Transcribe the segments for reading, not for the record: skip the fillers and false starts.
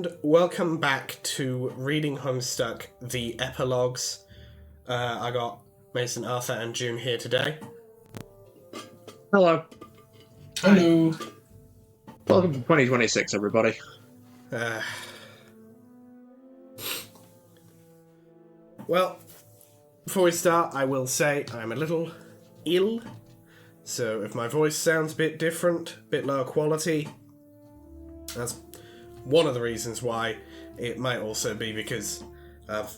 and welcome back to Reading Homestuck, the Epilogues. I got Mason, Arthur, and June here today. Hello. Hello. Welcome to 2026, everybody. Well, before we start, I will say I'm a little ill, so if my voice sounds a bit different, a bit lower quality, that's one of the reasons why. It might also be because I've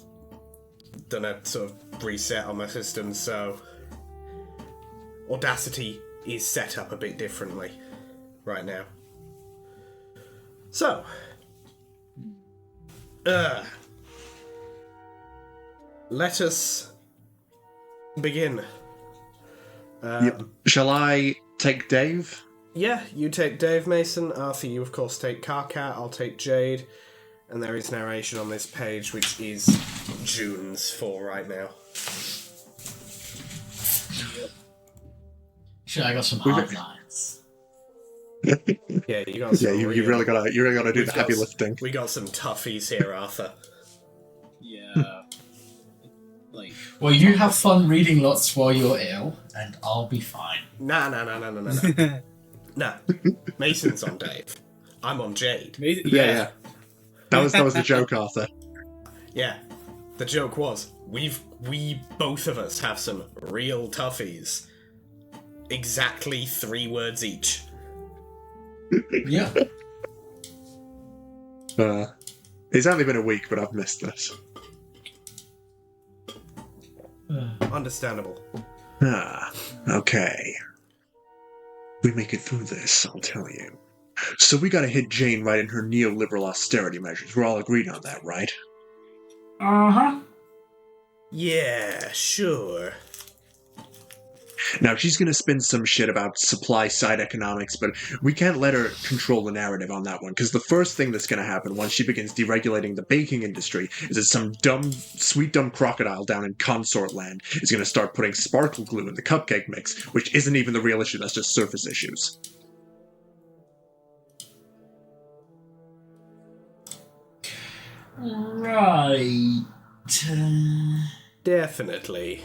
done a sort of reset on my system, so Audacity is set up a bit differently right now. So, let us begin. Yep. Shall I take Dave? Yeah, you take Dave, Mason. Arthur, you of course take Karkat. I'll take Jade. And there is narration on this page, which is June's for right now. Sure, I got some hard lines. Yeah, you got some. Yeah, you really gotta do the heavy lifting. We got some toughies here, Arthur. Yeah. Well, you have fun reading lots while you're ill, and I'll be fine. Nah. Nah. Mason's on Dave. I'm on Jade. Yeah. That was the joke, Arthur. Yeah. The joke was, we both of us have some real toughies. Exactly 3 words each. Yeah. It's only been a week, but I've missed this. Understandable. Okay. We make it through this, I'll tell you. So we gotta hit Jane right in her neoliberal austerity measures. We're all agreed on that, right? Uh-huh. Yeah, sure. Now, she's gonna spin some shit about supply-side economics, but we can't let her control the narrative on that one, because the first thing that's gonna happen once she begins deregulating the baking industry is that some sweet dumb crocodile down in Consort Land is gonna start putting sparkle glue in the cupcake mix, which isn't even the real issue, that's just surface issues. Right. Definitely.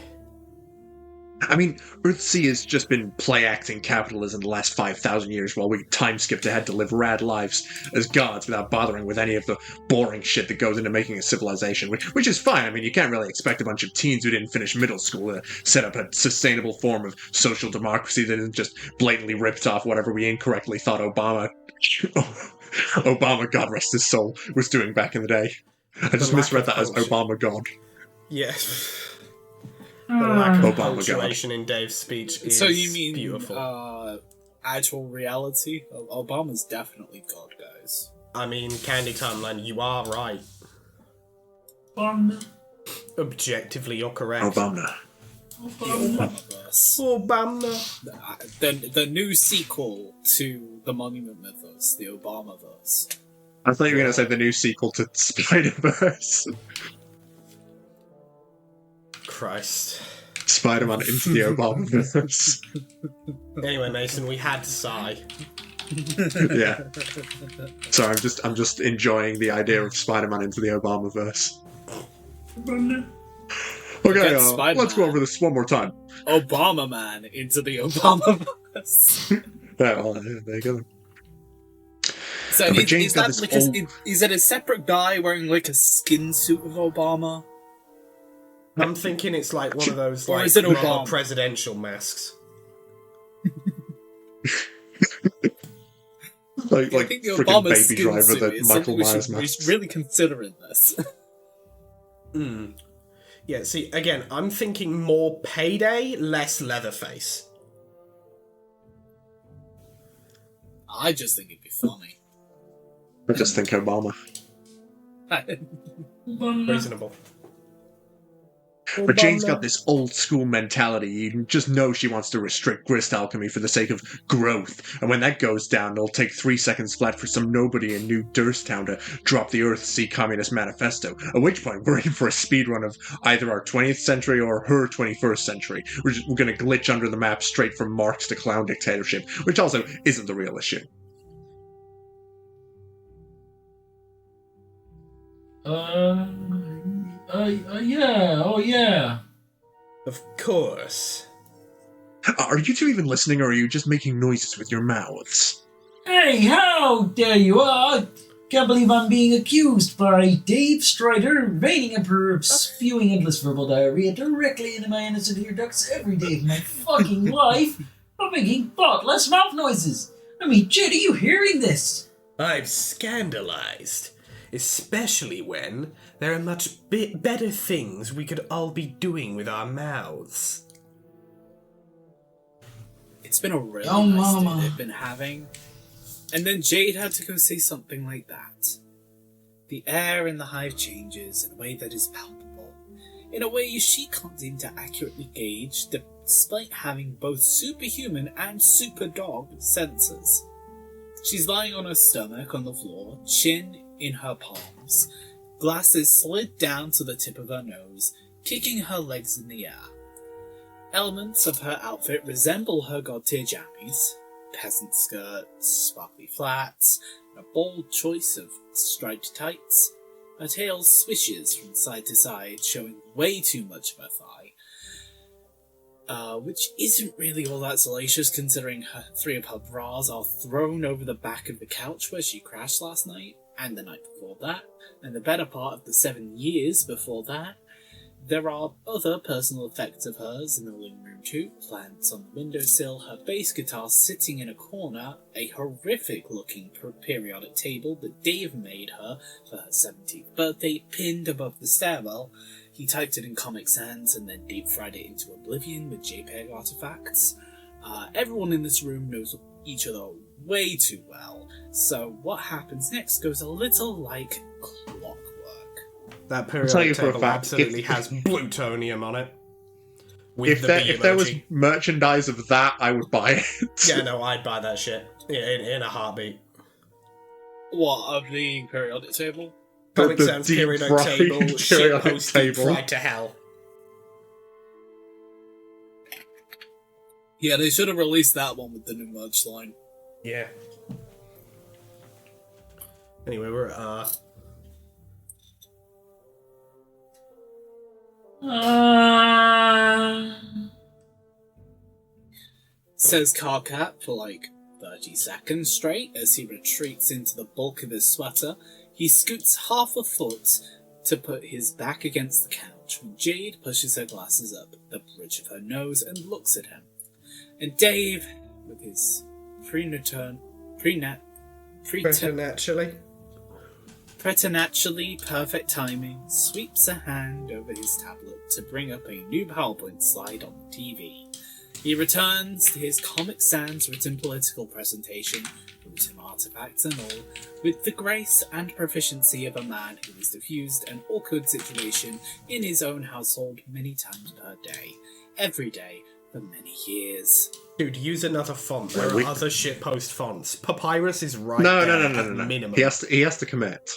I mean, Earthsea has just been play-acting capitalism the last 5,000 years while we time-skipped ahead to live rad lives as gods without bothering with any of the boring shit that goes into making a civilization, which is fine. I mean, you can't really expect a bunch of teens who didn't finish middle school to set up a sustainable form of social democracy that isn't just blatantly ripped off whatever we incorrectly thought Obama, God rest his soul, was doing back in the day. I just misread that as Obama God. Yes. The lack of Obama punctuation in Dave's speech is So you mean beautiful. actual reality? Obama's definitely God, guys. I mean, Candy Timeline, you are right. Objectively, you're correct. Obama. Obamaverse. Obama. The new sequel to the Monument Mythos, the Obamaverse. I thought you were going to say the new sequel to Spider-Verse. Christ. Spider-Man into the Obamaverse. Anyway, Mason, we had to sigh. Yeah. Sorry, I'm just enjoying the idea of Spider-Man into the Obamaverse. Okay, let's go over this one more time. Obama Man into the Obamaverse. Yeah, well, there you go. So is it a separate guy wearing like a skin suit of Obama? I'm thinking it's like one of those Or like is it rubber Obama? presidential masks. like I think the freaking Obama Baby skin Driver suit that is Michael something we Myers should masks. really consider in this. Yeah, see, again, I'm thinking more Payday, less Leatherface. I just think it'd be funny. I just think Obama. Reasonable. But Jane's got this old-school mentality. You just know she wants to restrict grist alchemy for the sake of growth. And when that goes down, it'll take 3 seconds flat for some nobody in New Durstown to drop the Earthsea Communist Manifesto. At which point, we're in for a speedrun of either our 20th century or her 21st century. We're going to glitch under the map straight from Marx to clown dictatorship, which also isn't the real issue. Yeah, oh yeah. Of course. Are you two even listening, or are you just making noises with your mouths? Hey, how dare you? I can't believe I'm being accused by Dave Strider, reigning emperor of spewing endless verbal diarrhea directly into my innocent ear ducts every day of my fucking life of making thoughtless mouth noises. I mean, Jade, are you hearing this? I'm scandalized. Especially when there are much better things we could all be doing with our mouths. It's been a really nice day they've been having. And then Jade had to go say something like that. The air in the hive changes in a way that is palpable, in a way she can't seem to accurately gauge, despite having both superhuman and super dog senses. She's lying on her stomach on the floor, chin in her palms, glasses slid down to the tip of her nose, kicking her legs in the air. Elements of her outfit resemble her god-tier jammies. Peasant skirts, sparkly flats, and a bold choice of striped tights. Her tail swishes from side to side, showing way too much of her thigh. Which isn't really all that salacious considering 3 of her bras are thrown over the back of the couch where she crashed last night, and the night before that, and the better part of the 7 years before that. There are other personal effects of hers in the living room too. Plants on the windowsill, her bass guitar sitting in a corner, a horrific-looking periodic table that Dave made her for her 17th birthday pinned above the stairwell. He typed it in Comic Sans and then deep-fried it into oblivion with JPEG artifacts. Everyone in this room knows each other way too well, so what happens next goes a little like clockwork. That periodic table absolutely has plutonium on it. If there was merchandise of that, I would buy it. Yeah, no, I'd buy that shit in a heartbeat. What, of the periodic table? Comic Sans periodic table, shitpost deep fried to hell. Yeah, they should have released that one with the new merch line. Yeah. Anyway, we're at says Carcat for like 30 seconds straight as he retreats into the bulk of his sweater. He scoots half a foot to put his back against the couch when Jade pushes her glasses up the bridge of her nose and looks at him. And Dave, with his preternaturally perfect timing, sweeps a hand over his tablet to bring up a new PowerPoint slide on the TV. He returns to his Comic Sans written political presentation, written artifacts and all, with the grace and proficiency of a man who has diffused an awkward situation in his own household many times per day, every day, for many years. Dude, use another font. There are other shitpost fonts. Papyrus is right no, minimum. He has to commit.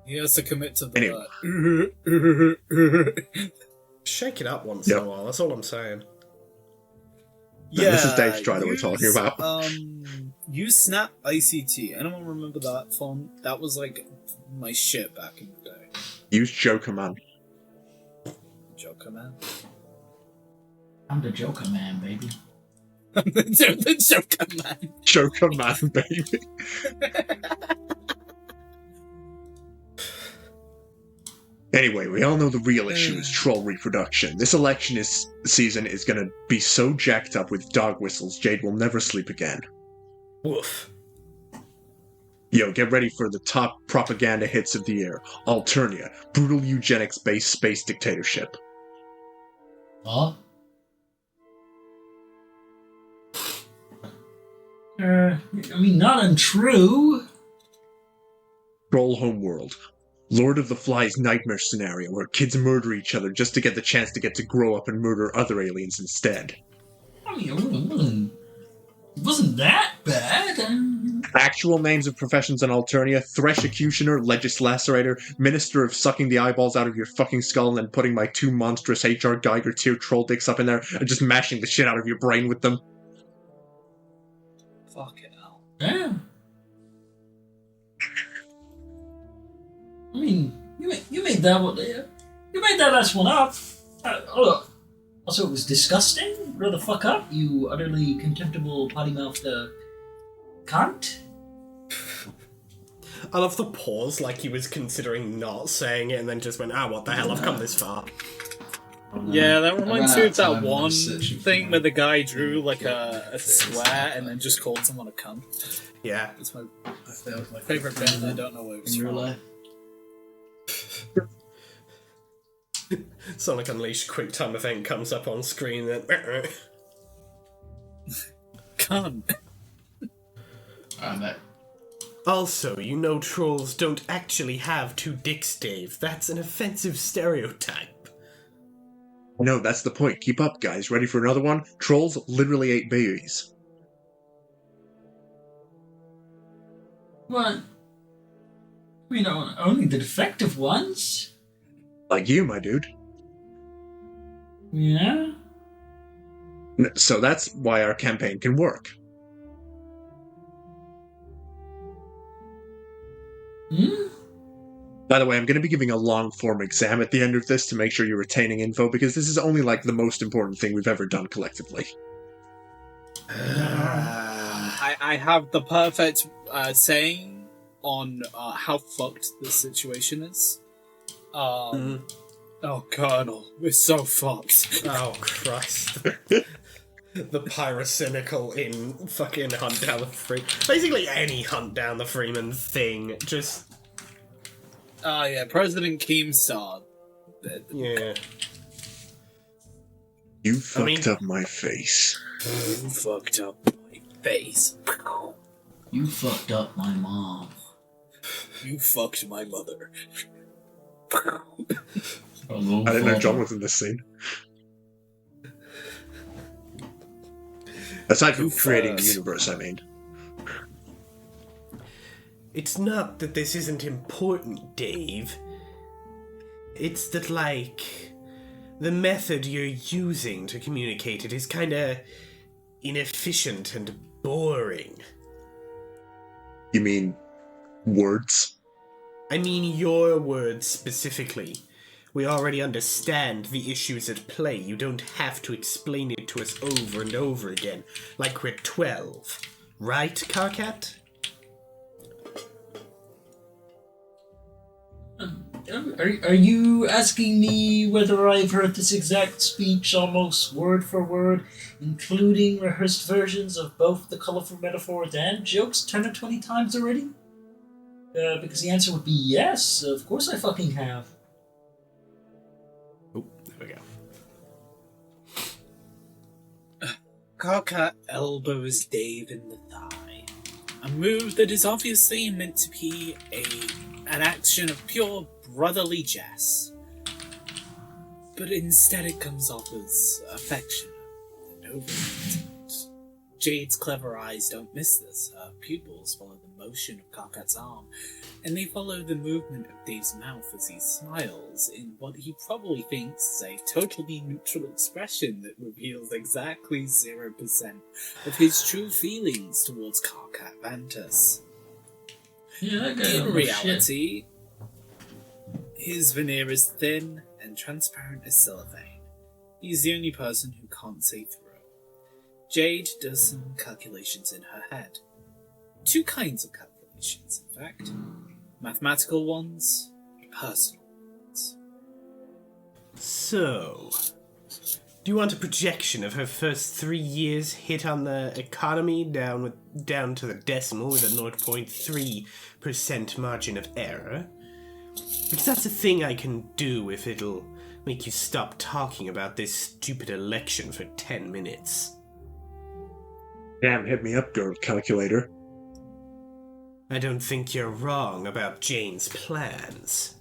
He has to commit to the... Anyway. Shake it up once in a while, that's all I'm saying. Yeah, this is Dave Strider we're talking about. Use Snap ICT. Anyone remember that font? That was like my shit back in the day. Use Joker Man. Joker Man? I'm the Joker Man, baby. I'm the Joker Man. Joker Man, baby. Anyway, we all know the real issue is troll reproduction. This election season is going to be so jacked up with dog whistles, Jade will never sleep again. Woof. Yo, get ready for the top propaganda hits of the year. Alternia, brutal eugenics-based space dictatorship. Huh? I mean, not untrue. Troll Homeworld. Lord of the Flies nightmare scenario where kids murder each other just to get the chance to get to grow up and murder other aliens instead. I mean, it wasn't that bad. Actual names of professions in Alternia: Thresh-Executioner, Legislacerator, Minister of sucking the eyeballs out of your fucking skull and then putting my 2 monstrous H.R. Geiger tier troll dicks up in there and just mashing the shit out of your brain with them. Fucking hell. Yeah. mean, you made that one. You made that last one up. Hold on. Also, it was disgusting. Grow the fuck up, you utterly contemptible potty-mouthed cunt. I love the pause, like he was considering not saying it, and then just went, what the hell, I've come this far. Yeah, that reminds me of that one thing where the guy drew like a square and then just called someone a cunt. Yeah. It's my favourite bit, and I don't know what it was In real from. life. Sonic Unleashed QuickTime event comes up on screen, then... Cunt. Also, you know trolls don't actually have two dicks, Dave. That's an offensive stereotype. No, that's the point. Keep up, guys. Ready for another one? Trolls literally ate babies. What? We know only the defective ones. Like you, my dude. Yeah? So that's why our campaign can work. Hmm? By the way, I'm going to be giving a long-form exam at the end of this to make sure you're retaining info, because this is only, like, the most important thing we've ever done collectively. I have the perfect saying on how fucked this situation is. Oh, Colonel, we're so fucked. Oh, Christ. The pyrocynical in fucking Hunt Down the Freeman. Basically any Hunt Down the Freeman thing, just... Oh, yeah, President Keemstar. Yeah. You fucked up my face. You fucked up my face. You fucked up my mom. You fucked my mother. I didn't know John was in this scene. Aside from creating the universe, I mean. It's not that this isn't important, Dave. It's that, like, the method you're using to communicate it is kinda inefficient and boring. You mean words? I mean your words specifically. We already understand the issues at play. You don't have to explain it to us over and over again, like we're 12. Right, Carcat? Are you asking me whether I've heard this exact speech almost word for word, including rehearsed versions of both the colorful metaphors and jokes 10 or 20 times already? Because the answer would be yes, of course I fucking have. Oh, there we go. Carcat elbows Dave in the thigh. A move that is obviously meant to be an action of pure brotherly jest. But instead it comes off as affectionate and overconfident. Jade's clever eyes don't miss this. Her pupils follow the motion of Carcat's arm, and they follow the movement of Dave's mouth as he smiles in what he probably thinks is a totally neutral expression that reveals exactly 0% of his true feelings towards Carcat Vantus. Yeah, that guy In don't know shit. reality, his veneer is thin and transparent as cellophane. He's the only person who can't see through. Jade does some calculations in her head. Two kinds of calculations, in fact. Mathematical ones, personal ones. So, do you want a projection of her first 3 years hit on the economy down to the decimal with a 0.3% margin of error? Because that's a thing I can do if it'll make you stop talking about this stupid election for 10 minutes. Damn, hit me up, girl calculator. I don't think you're wrong about Jane's plans.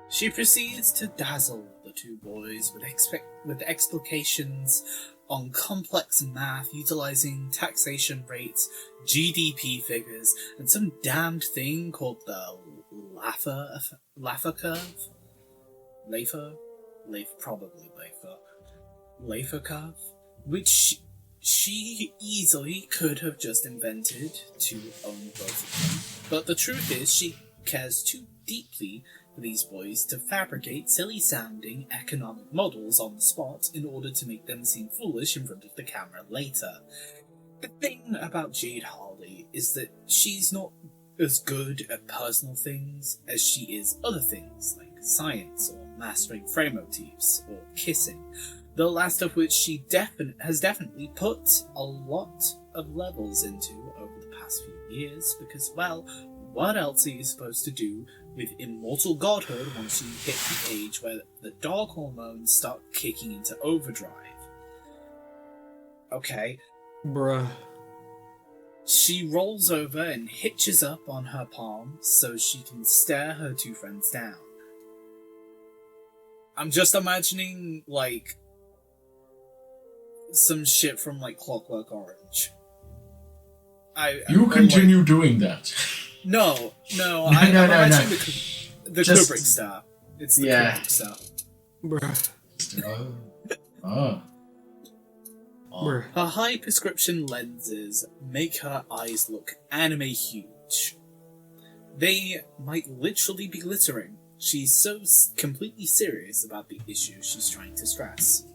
She proceeds to dazzle the two boys with explications on complex math utilizing taxation rates, GDP figures, and some damned thing called the Laffer curve? Laffer curve? Which she easily could have just invented to own both of them, But the truth is, she cares too deeply for these boys to fabricate silly-sounding economic models on the spot in order to make them seem foolish in front of the camera later. The thing about Jade Harley is that she's not as good at personal things as she is other things, like science, or mastering frame motifs, or kissing. The last of which she has definitely put a lot of levels into over the past few years, because, well, what else are you supposed to do with immortal godhood once you hit the age where the dog hormones start kicking into overdrive? Okay. Bruh. She rolls over and hitches up on her palm so she can stare her two friends down. I'm just imagining, like, some shit from, like, Clockwork Orange. You continue doing that. No, No. imagining the Just- Kubrick stuff. It's the Yeah. Kubrick stuff. Bruh. Oh. Bruh. Her high prescription lenses make her eyes look anime huge. They might literally be glittering. She's so completely serious about the issue she's trying to stress.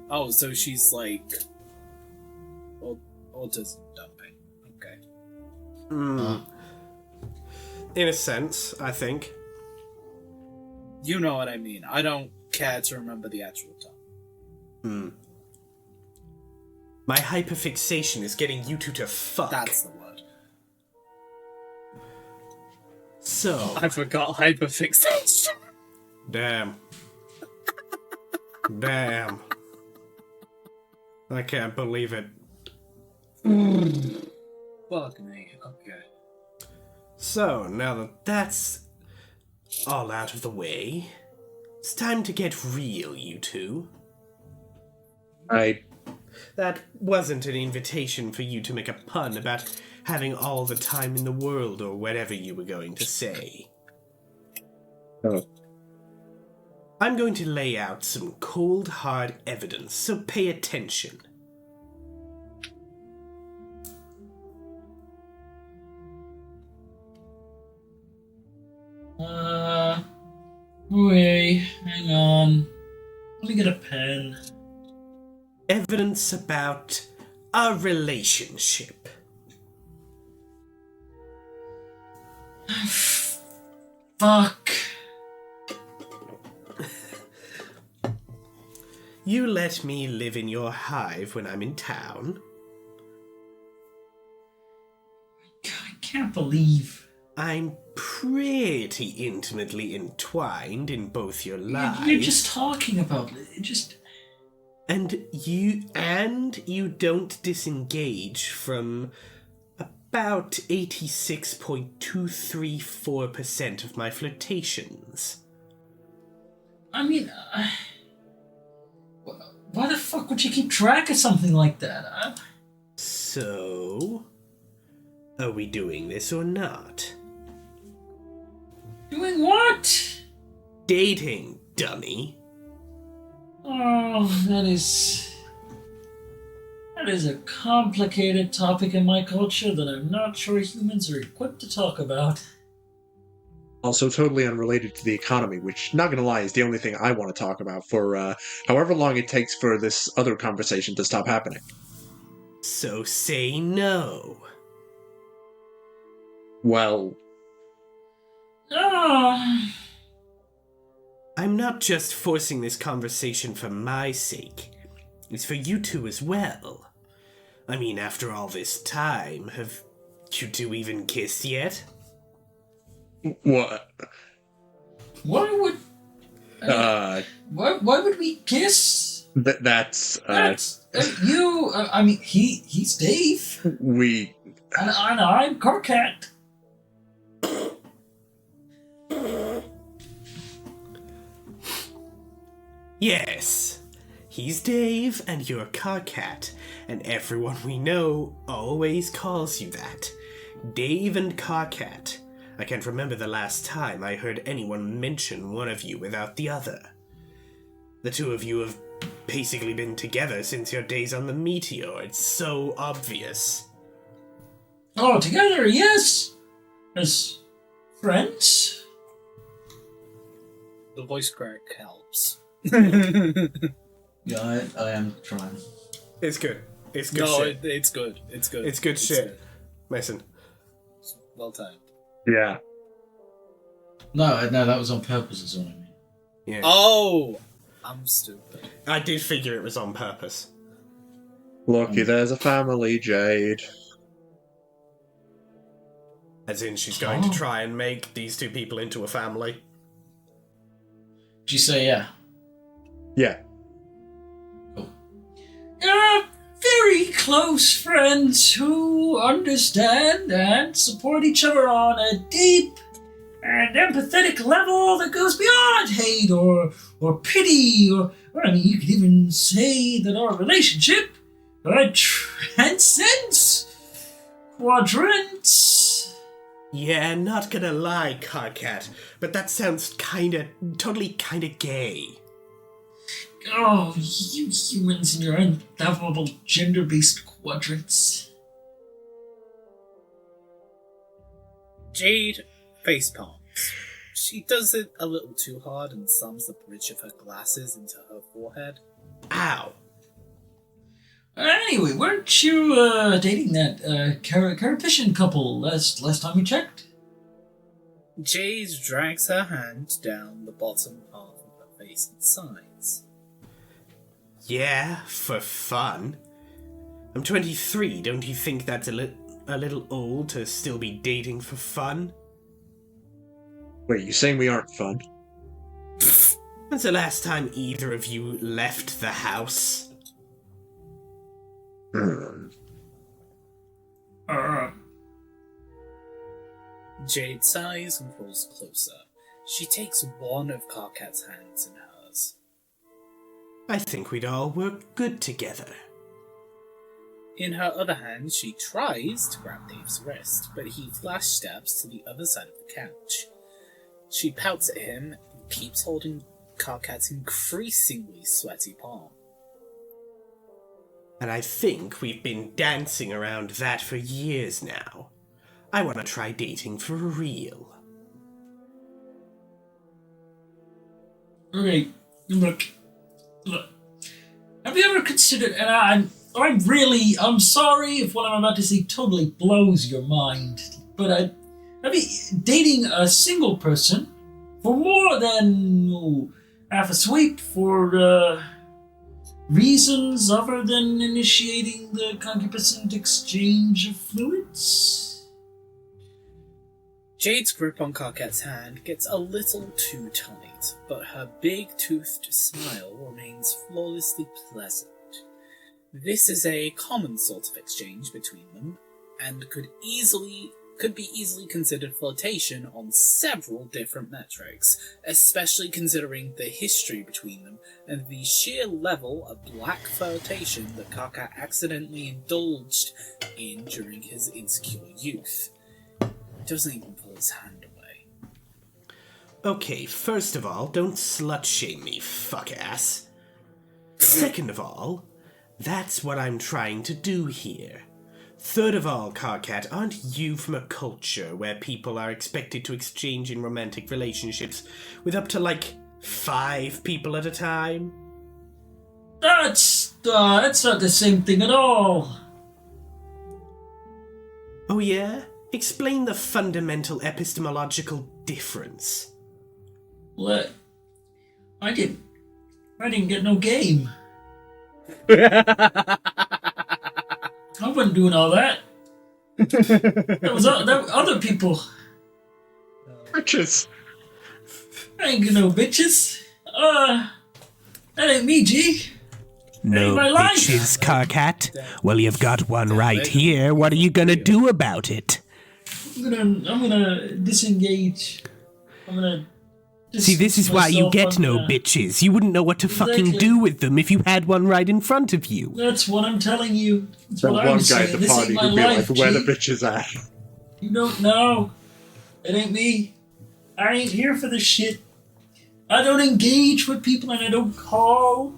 Oh, so she's like... autism dumping. Okay. In a sense, I think. You know what I mean. I don't care to remember the actual term. My hyperfixation is getting you two to fuck. That's the word. So. I forgot hyperfixation. Damn. Damn. I can't believe it. Fuck me. Okay. So, now that that's all out of the way, it's time to get real, you two. That wasn't an invitation for you to make a pun about having all the time in the world or whatever you were going to say. Oh. I'm going to lay out some cold, hard evidence, so pay attention. Wait, hang on. Let me get a pen. Evidence about a relationship. Fuck. You let me live in your hive when I'm in town. I can't believe. I'm pretty intimately entwined in both your lives. You're just talking about it. Just. And you don't disengage from about 86.234% of my flirtations. I mean, why the fuck would you keep track of something like that? So, are we doing this or not? Doing what? Dating, dummy. Oh, that is a complicated topic in my culture that I'm not sure humans are equipped to talk about. Also totally unrelated to the economy, which, not gonna lie, is the only thing I want to talk about for however long it takes for this other conversation to stop happening. So say no. Well, I'm not just forcing this conversation for my sake. It's for you two as well. I mean, after all this time, have you two even kissed yet? what? Why would why would we kiss? That's you. I mean, he's Dave, we. and I'm Carcat. Yes. He's Dave, and you're Carcat, and everyone we know always calls you that. Dave and Carcat. I can't remember the last time I heard anyone mention one of you without the other. The two of you have basically been together since your days on the Meteor. It's so obvious. Oh, together, yes. As friends? The voice crack helps. Yeah, I am trying. It's good. It's good shit. It's good. It's good. It's good shit. Good. Mason. Well timed. Yeah. No, that was on purpose, is what I mean. Yeah. Oh! I'm stupid. I did figure it was on purpose. Lucky there's a family, Jade. As in, she's going to try and make these two people into a family. Did you say yeah? Yeah. Very close friends who understand and support each other on a deep and empathetic level that goes beyond hate or pity or I mean, you could even say that our relationship transcends quadrants. Yeah, not gonna lie, Carcat, but that sounds totally kinda gay. Oh, you humans and your unfathomable gender-based quadrants. Jade face palms. She does it a little too hard and slams the bridge of her glasses into her forehead. Ow. Anyway, weren't you dating that Carapishan couple last time we checked? Jade drags her hand down the bottom half of her face and sighs. Yeah, for fun. I'm 23, don't you think that's a little old to still be dating for fun? Wait, you saying we aren't fun? When's the last time either of you left the house? Jade sighs and crawls closer. She takes one of Carcat's hands in hers. I think we'd all work good together. In her other hand, she tries to grab Dave's wrist, but he flash steps to the other side of the couch. She pouts at him and keeps holding Carcat's increasingly sweaty palm. And I think we've been dancing around that for years now. I want to try dating for real. Okay, look. Have you ever considered, and I'm sorry if what I'm about to say totally blows your mind, but dating a single person for more than half a sweep for reasons other than initiating the concupiscent exchange of fluids? Jade's grip on Carcat's hand gets a little too tight, but her big-toothed smile remains flawlessly pleasant. This is a common sort of exchange between them, and could be easily considered flirtation on several different metrics, especially considering the history between them and the sheer level of black flirtation that Carcat accidentally indulged in during his insecure youth. He doesn't even pull his hand away. Okay, first of all, don't slut-shame me, fuck-ass. Second of all, that's what I'm trying to do here. Third of all, Carcat, aren't you from a culture where people are expected to exchange in romantic relationships with up to, 5 people at a time? That's not the same thing at all. Oh yeah? Explain the fundamental epistemological difference. What? I didn't get no game. I wasn't doing all that. That was other people. Bitches. I ain't get no bitches. That ain't me, G. No my life. bitches, Carcat? Well, you've got one right here. What are you gonna do about it? I'm gonna disengage. See, this is why you get no bitches. You wouldn't know what to fucking do with them if you had one right in front of you. That's what I'm telling you. That's That what one I'm guy saying. at the party ain't would my be life, like, where the G. bitches at? You don't know. It ain't me. I ain't here for this shit. I don't engage with people and I don't call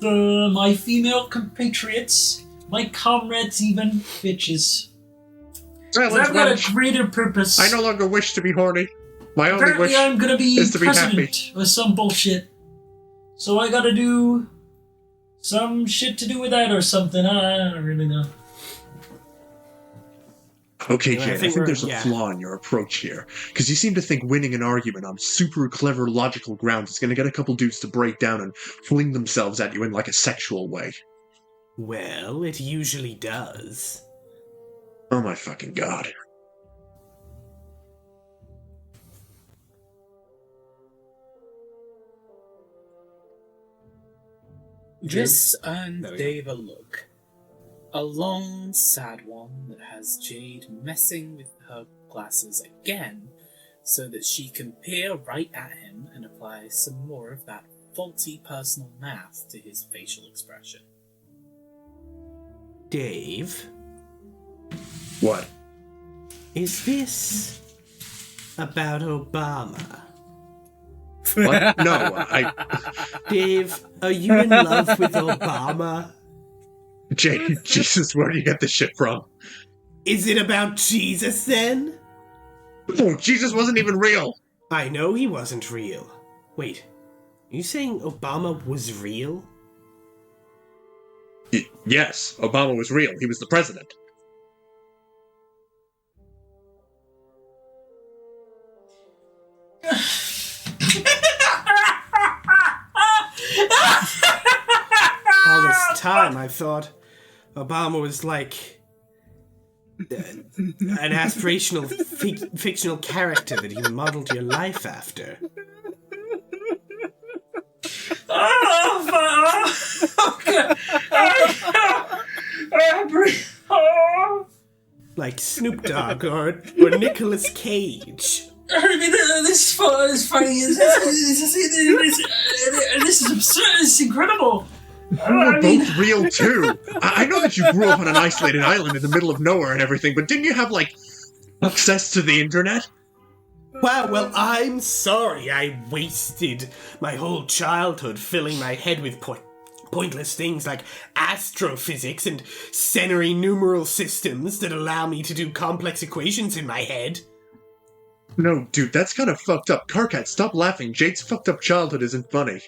my female compatriots, my comrades even, bitches. Silence, I've got wench. a greater purpose. I no longer wish to be horny. My only Apparently wish I'm gonna be is to be president happy. with some bullshit. So I gotta do some shit to do with that or something. I don't really know. Okay, Yeah, I Jade, I think think there's a yeah. flaw in your approach here. Because you seem to think winning an argument on super clever logical grounds is going to get a couple dudes to break down and fling themselves at you in like a sexual way. Well, it usually does. Oh my fucking god. This earned There we go. Dave a look. A long, sad one that has Jade messing with her glasses again so that she can peer right at him and apply some more of that faulty personal math to his facial expression. Dave, What? is this about Obama? What? No, Dave, are you in love with Obama? Jade, Jesus, where do you get this shit from? Is it about Jesus then? Oh, Jesus wasn't even real! I know he wasn't real. Wait, are you saying Obama was real? Yes, Obama was real. He was the president. All this time I thought Obama was like an aspirational fictional character that you modeled your life after. Like Snoop Dogg or Nicolas Cage. I mean, this is funny. This is absurd. This is incredible. You were both real too. I know that you grew up on an isolated island in the middle of nowhere and everything, but didn't you have, like, access to the internet? Wow, well, I'm sorry I wasted my whole childhood filling my head with pointless things like astrophysics and senary numeral systems that allow me to do complex equations in my head. No, dude, that's kind of fucked up. Carcat, stop laughing. Jade's fucked up childhood isn't funny.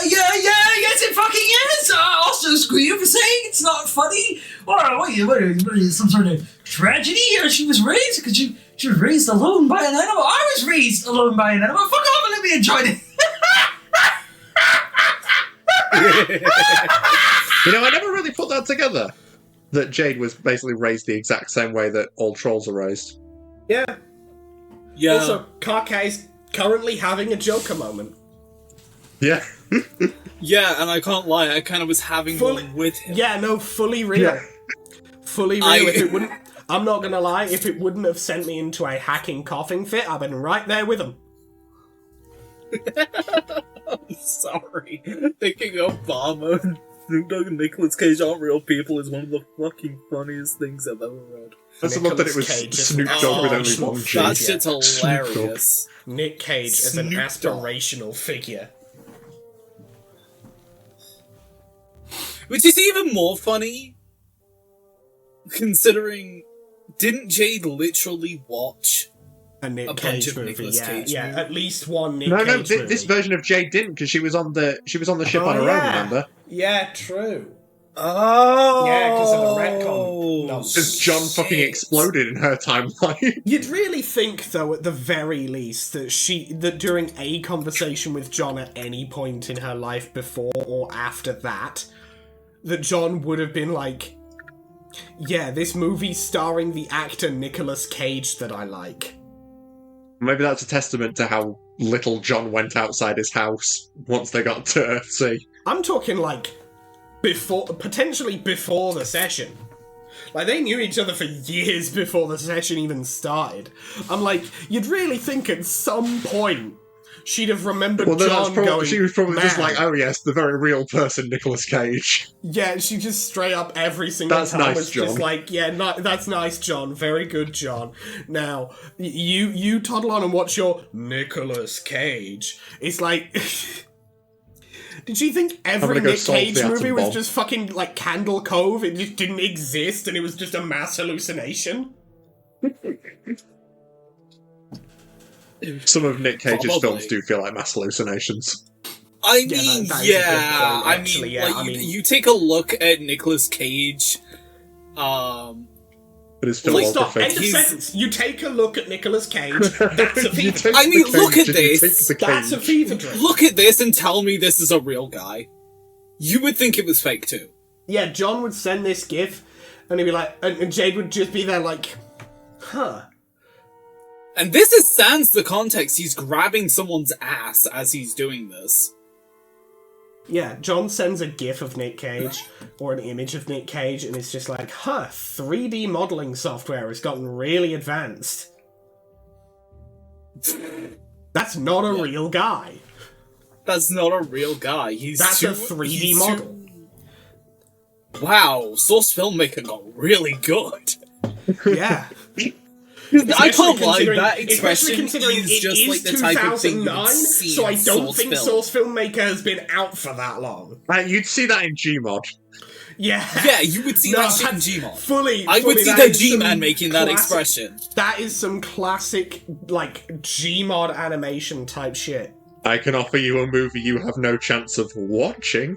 Yes, it fucking is. I also scream for saying it's not funny. What is some sort of tragedy? Or she was raised because she was raised alone by an animal. I was raised alone by an animal. Fuck off and let me enjoy it. You know, I never really put that together. That Jade was basically raised the exact same way that all trolls are raised. Yeah. Yeah. Also, Karkai's currently having a Joker moment. Yeah. Yeah, and I can't lie, I kind of was having Fully- one with him. Yeah, no, fully real. Yeah. Fully real. If it wouldn't, I'm not gonna lie, if it wouldn't have sent me into a hacking coughing fit, I've been right there with him. Sorry. Thinking Obama and Snoop Dogg and Nicolas Cage aren't real people is one of the fucking funniest things I've ever read. That's the one that it was Nicolas Cage is Snoop an Dogg with only aspirational one figure. That G. shit's hilarious. Nick Cage is an Snoop Dogg. aspirational figure. Which is even more funny, considering, didn't Jade literally watch A Nick a bunch Cage of movie, Nicolas yeah, Cage yeah, movie? at least one Nick No, Cage movie. this version of Jade didn't, because she was on the ship on her own, remember? Yeah, true. Oh! Yeah, 'cause of the retcon. No. Because John fucking shit. exploded in her timeline. You'd really think, though, at the very least, that during a conversation with John at any point in her life before or after that, that John would have been like, yeah, this movie's starring the actor Nicolas Cage that I like. Maybe that's a testament to how little John went outside his house once they got to Earthsea. I'm talking, like, potentially before the session. Like, they knew each other for years before the session even started. I'm like, you'd really think at some point she'd have remembered Well, then that's John probably, going, she was probably just "Man." like, oh yes, the very real person, Nicolas Cage. Yeah, she just straight up every single That's time nice, was just John. like, yeah, that's nice, John. Very good, John. Now, you toddle on and watch your Nicolas Cage. It's like... Did she think every gonna go Nick solve Cage the atom movie was bomb. just fucking like Candle Cove? It just didn't exist and it was just a mass hallucination? Some of Nick Cage's Probably. films do feel like mass hallucinations. I Yeah, mean, that is a good point, I actually, mean, yeah, like, I mean- you take a look at Nicolas Cage, But his Please stop. filmography. End of He's- sentence. You take a look at Nicolas Cage. That's a You fever. take I mean, the look cage at and you this. take the That's a cage. fever dream. look at this and tell me this is a real guy. You would think it was fake too. Yeah, John would send this gif, and he'd be like, and Jade would just be there like, huh. And this is sans the context. He's grabbing someone's ass as he's doing this. Yeah, John sends a gif of Nick Cage, or an image of Nick Cage, and it's just like, huh, 3D modeling software has gotten really advanced. That's not a real guy. That's not a real guy. That's a 3D model. Wow, Source filmmaker got really good. Yeah. I can't lie, considering- that especially expression considering is it just is like the type of thing you 2009, would see so I in don't Source think film. Source Filmmaker has been out for that long. You'd see that in Gmod. Yeah. Yeah, you would see No, that shit in that's Gmod. Fully. I would fully, see that the is some G-Man making that classic- expression. That is some classic, like, Gmod animation type shit. I can offer you a movie you have no chance of watching.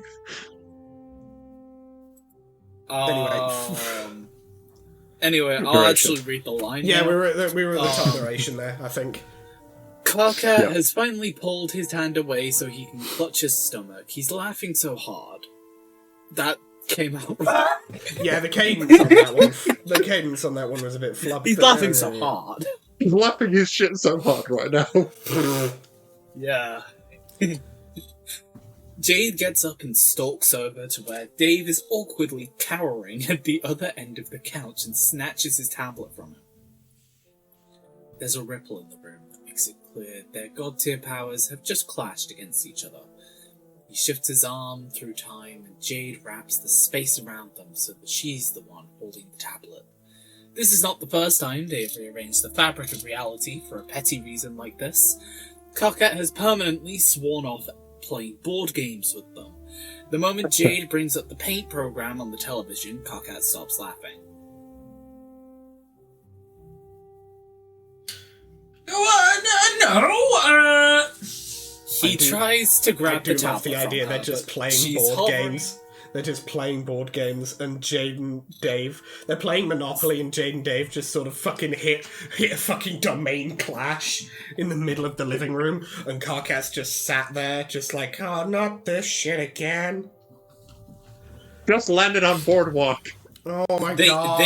Anyway, I'll Narration. actually read the line. Yeah, now. we were at the top narration there, I think. Clarkat Yeah. has finally pulled his hand away so he can clutch his stomach. He's laughing so hard. That came out right. Yeah, the cadence on that one. The cadence on that one was a bit flubbed. He's but laughing yeah, so yeah, hard. He's laughing his shit so hard right now. Yeah. Jade gets up and stalks over to where Dave is awkwardly cowering at the other end of the couch and snatches his tablet from him. There's a ripple in the room that makes it clear their god-tier powers have just clashed against each other. He shifts his arm through time and Jade wraps the space around them so that she's the one holding the tablet. This is not the first time they've rearranged the fabric of reality for a petty reason like this. Clarkat has permanently sworn off playing board games with them. The moment Jade brings up the paint program on the television, Clarkat stops laughing. He tries to I grab do the love tablet the idea from they're her, just but playing she's board hovering- games. They're just playing board games, and Jade and Dave, they're playing Monopoly, and Jade and Dave just sort of fucking hit a fucking domain clash in the middle of the living room, and Karkat's just sat there, just like, oh, not this shit again. Just landed on Boardwalk. Oh my They god.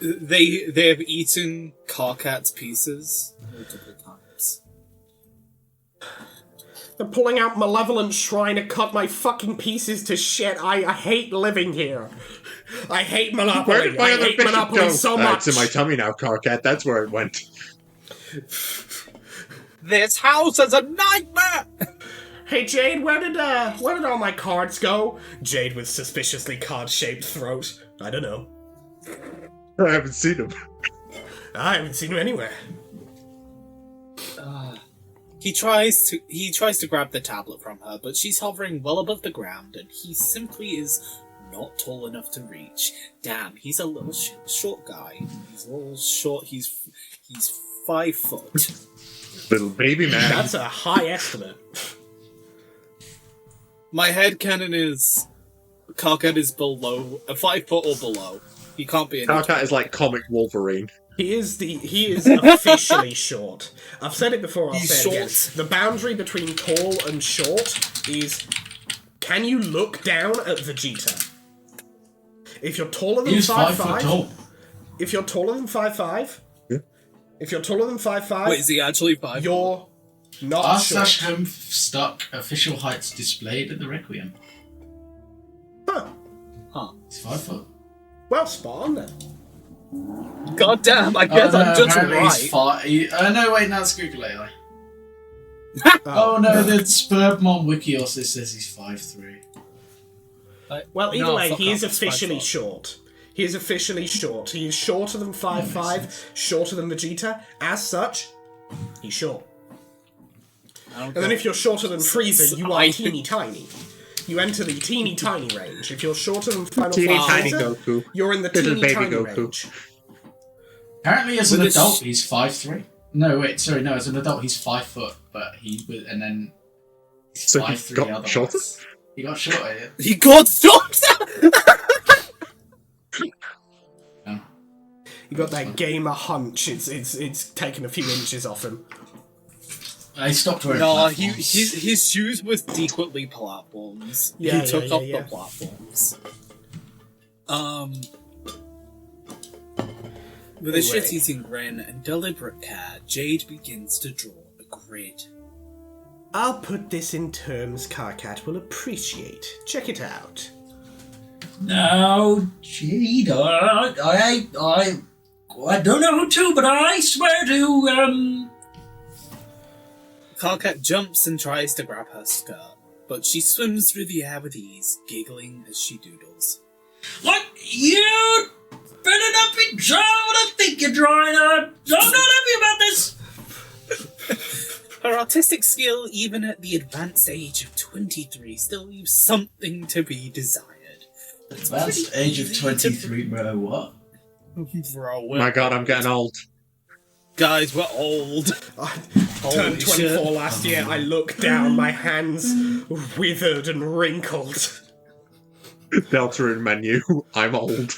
they have eaten Karkat's pieces multiple times. They're pulling out Malevolent Shrine to cut my fucking pieces to shit. I hate living here. I hate Monopoly. Where did my I other hate bishop Monopoly go? so much. It's in my tummy now, Karkat. That's where it went. This house is a nightmare! Hey Jade, where did all my cards go? Jade with suspiciously card-shaped throat. I don't know. I haven't seen him. I haven't seen him anywhere. He tries to grab the tablet from her, but she's hovering well above the ground, and he simply is not tall enough to reach. Damn, he's a little short guy. He's a little short. He's 5 foot. Little baby man. That's a high estimate. My headcanon is Karkat is below 5 foot or below. He can't be any Karkat is like comic Wolverine. He is officially short. I've said it before, I'll He's say it again. short. The boundary between tall and short is, can you look down at Vegeta? If you're taller than He was 5 foot 5'5", tall. if you're taller than 5'5", Yeah. if you're taller than 5'5", Wait, is he actually 5 foot? you're not R/slash short. Homestuck official heights displayed at the Requiem. Huh. Huh. He's 5 foot. Well, spot on then. God damn, I guess I'm just He's right. no, wait, that's Google AI. Oh no, the Spermon wiki also says he's 5'3". Well, either No, way, fuck he off, is it's 5 officially foot. short. He is officially short. He is shorter than 5'5", shorter than Vegeta. As such, he's short. I don't And then if you're shorter than Frieza, you are I- teeny tiny. You enter the teeny tiny range. If you're shorter than Final Teeny tiny Fantasy, Goku. you're in the Little teeny baby tiny Goku. range. Apparently, as an With a adult, he's 5'3". No, wait, sorry, no, as an adult, he's 5 foot, but and then he's So he 5'3" got otherwise. shorter? He got shorter, yeah. He got stopped! You got that gamer hunch. It's taken a few inches off him. I stopped wearing No, platforms. his shoes were secretly platforms. Yeah, he took yeah, off yeah. the platforms. With a Anyway. shit-eating grin and deliberate care, Jade begins to draw a grid. I'll put this in terms Carcat will appreciate. Check it out. No, Jade, I don't know who to, but I swear to, Karkat jumps and tries to grab her skirt, but she swims through the air with ease, giggling as she doodles. What? You better not be drawing what I think you're drawing. I'm not happy about this. Her artistic skill, even at the advanced age of 23, still leaves something to be desired. But it's Advanced pretty age of easy 23, bro, what? Bro, we're My god, I'm getting old. Guys, we're old. I Holy turned 24 shit. last year. I look down, my hands withered and wrinkled. Delta in menu. I'm old.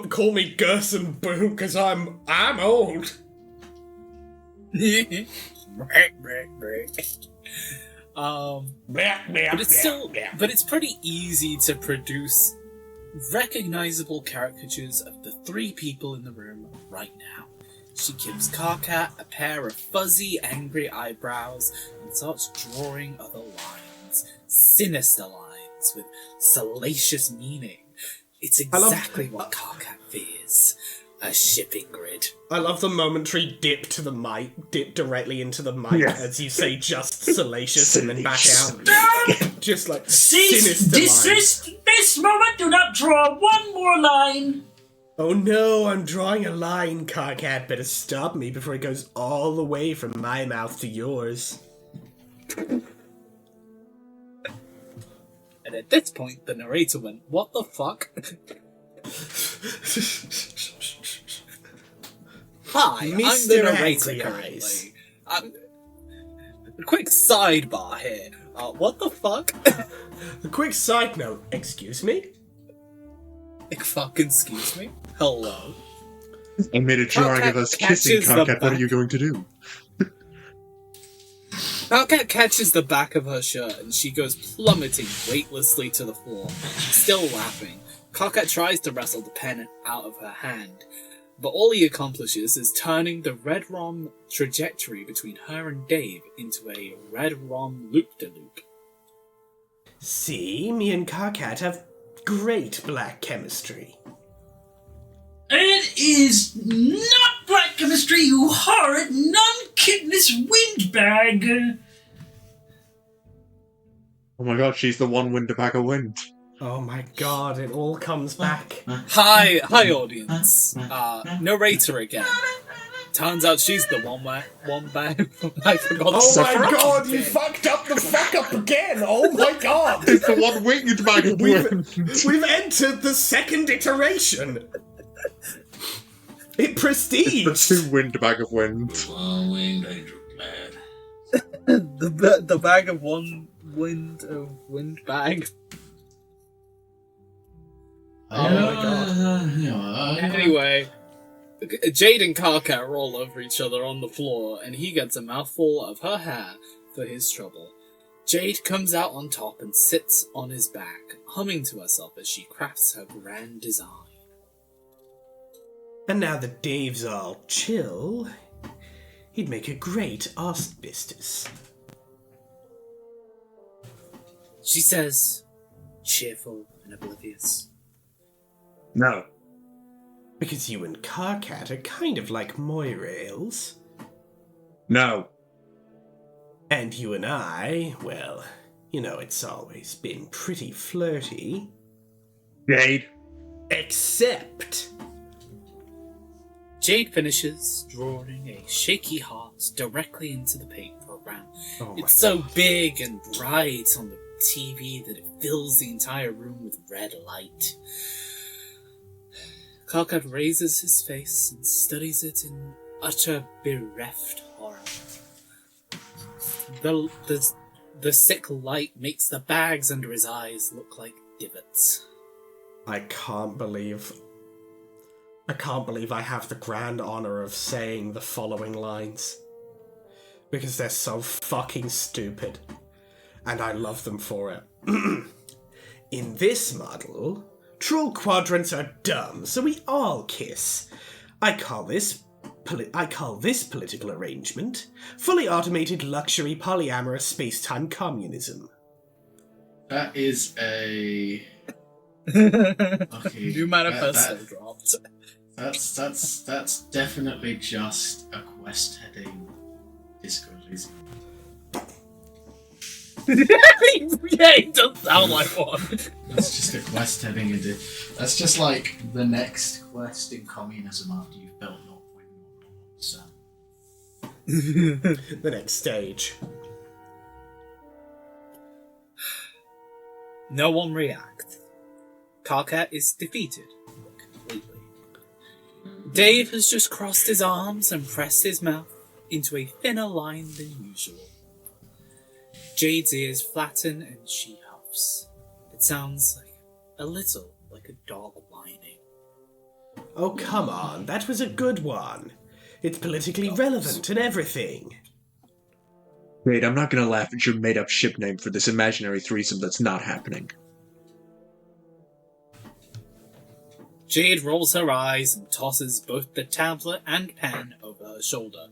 Call me Gerson Boo, because I'm old. But it's pretty easy to produce recognizable caricatures of the three people in the room right now. She gives Karkat a pair of fuzzy, angry eyebrows and starts drawing other lines. Sinister lines with salacious meaning. It's exactly what Karkat fears. A shipping grid. I love the momentary dip to the mic, dip directly into the mic Yes. as you say just salacious and then back out. Just like Cease, sinister lines. desist this moment. Do not draw one more line. Oh no, I'm drawing a line, Carcat. Better stop me before it goes all the way from my mouth to yours. And at this point, the narrator went, "What the fuck?" Hi, I'm the Mr. narrator Angry Eyes. currently. A quick sidebar here. What the fuck? A quick side note, excuse me? Fucking excuse me? Hello? I made a drawing of us kissing, catches the Karkat. What are back. you going to do? Karkat catches the back of her shirt and she goes plummeting weightlessly to the floor, still laughing. Karkat tries to wrestle the pen out of her hand, but all he accomplishes is turning the red rom trajectory between her and Dave into a red rom loop-de-loop. See, me and Carcat have great black chemistry. It is not black chemistry, you horrid, non-kidness windbag. Oh my god, she's the one bag of wind. Oh my god, it all comes back. Hi audience. Narrator again. Turns out she's the one bag. I forgot. Oh to my say. god, you fucked up the fuck up again! Oh my god! It's the one winged bag of wind. We've entered the second iteration! It prestige! It's the two bag of wind. Long-winged angel man. The bag of one wind bag. Oh my god. Anyway, Jade and Karkat roll over each other on the floor, and he gets a mouthful of her hair for his trouble. Jade comes out on top and sits on his back, humming to herself as she crafts her grand design. And now that Dave's all chill, he'd make a great artist. She says, cheerful and oblivious. No. Because you and Carcat are kind of like Moirails. No. And you and I, well, you know, it's always been pretty flirty. Jade. Except... Jade finishes drawing a shaky heart directly into the paper around. Oh my It's so big and bright on the TV that it fills the entire room with red light. Karkat raises his face and studies it in utter bereft horror. The sick light makes the bags under his eyes look like divots. I can't believe I have the grand honor of saying the following lines. Because they're so fucking stupid. And I love them for it. In this model, troll quadrants are dumb, so we all kiss. I call this political arrangement fully automated luxury polyamorous space-time communism. That is a... Okay. New manifesto dropped. That's definitely just a quest heading Disco Elysium. Yeah, it does sound like one. That's just a quest heading into... That's just like the next quest in communism after you've built 0.1%. The next stage. No one reacts. Karkat is defeated completely. Dave has just crossed his arms and pressed his mouth into a thinner line than usual. Jade's ears flatten and she huffs. It sounds a little like a dog whining. Oh, come on, that was a good one. It's politically relevant and everything. Wait, I'm not gonna laugh at your made-up ship name for this imaginary threesome that's not happening. Jade rolls her eyes and tosses both the tablet and pen over her shoulder.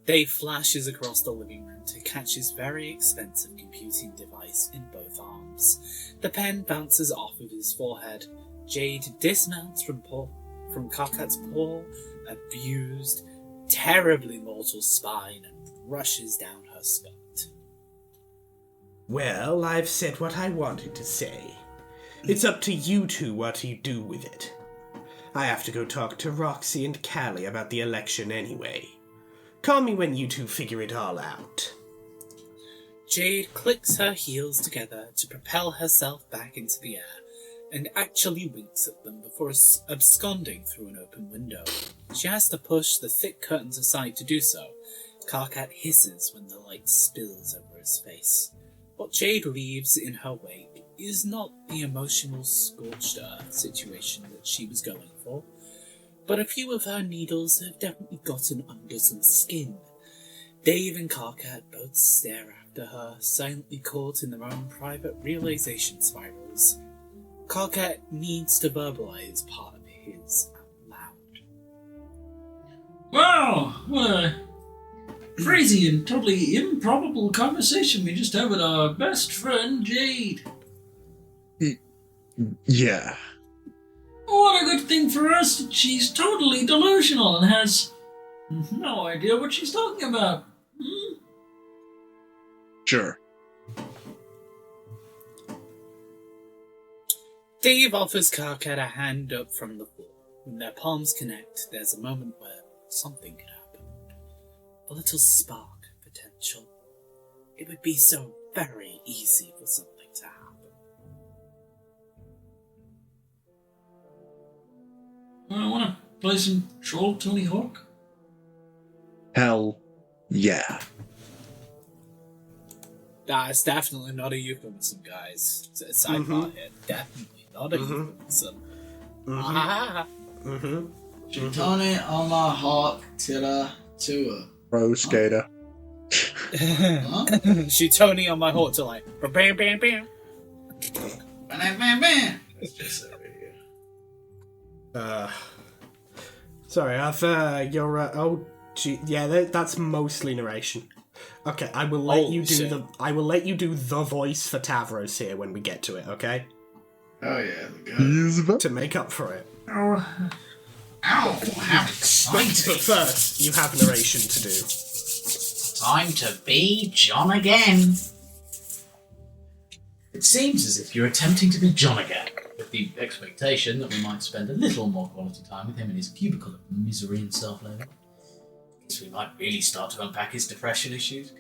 Dave flashes across the living room to catch his very expensive computing device in both arms. The pen bounces off of his forehead. Jade dismounts from Karkat's poor, abused, terribly mortal spine and rushes down her skirt. Well, I've said what I wanted to say. It's up to you two what you do with it. I have to go talk to Roxy and Callie about the election anyway. Call me when you two figure it all out. Jade clicks her heels together to propel herself back into the air, and actually winks at them before absconding through an open window. She has to push the thick curtains aside to do so. Karkat hisses when the light spills over his face. What Jade leaves in her wake is not the emotional scorched earth situation that she was going for, but a few of her needles have definitely gotten under some skin. Dave and Karkat both stare after her, silently caught in their own private realization spirals. Karkat needs to verbalize part of his out loud. Wow, what a crazy and totally improbable conversation we just had with our best friend Jade. Yeah. What a good thing for us that she's totally delusional and has no idea what she's talking about. Sure. Dave offers Karkat a hand up from the floor. When their palms connect, there's a moment where something could happen. A little spark of potential. It would be so very easy for something to happen. I want to play some Troll Tony Hawk. Hell yeah. That's definitely not a euphemism, guys. It's a sidebar here. Definitely not a euphemism. Tony on my Hawk Tiller Tour. Pro skater. Huh? Shoot Tony on my horse to like bam bam bam. Bam, bam. Sorry, I've, that's mostly narration. Okay, I will let you do the voice for Tavros here when we get to it, okay? Oh yeah, To make up for it. Oh, Ow, how But exciting! first, you have narration to do. Time to be John again. It seems as if you're attempting to be John again, with the expectation that we might spend a little more quality time with him in his cubicle of misery and self-loathing. Guess we might really start to unpack his depression issues.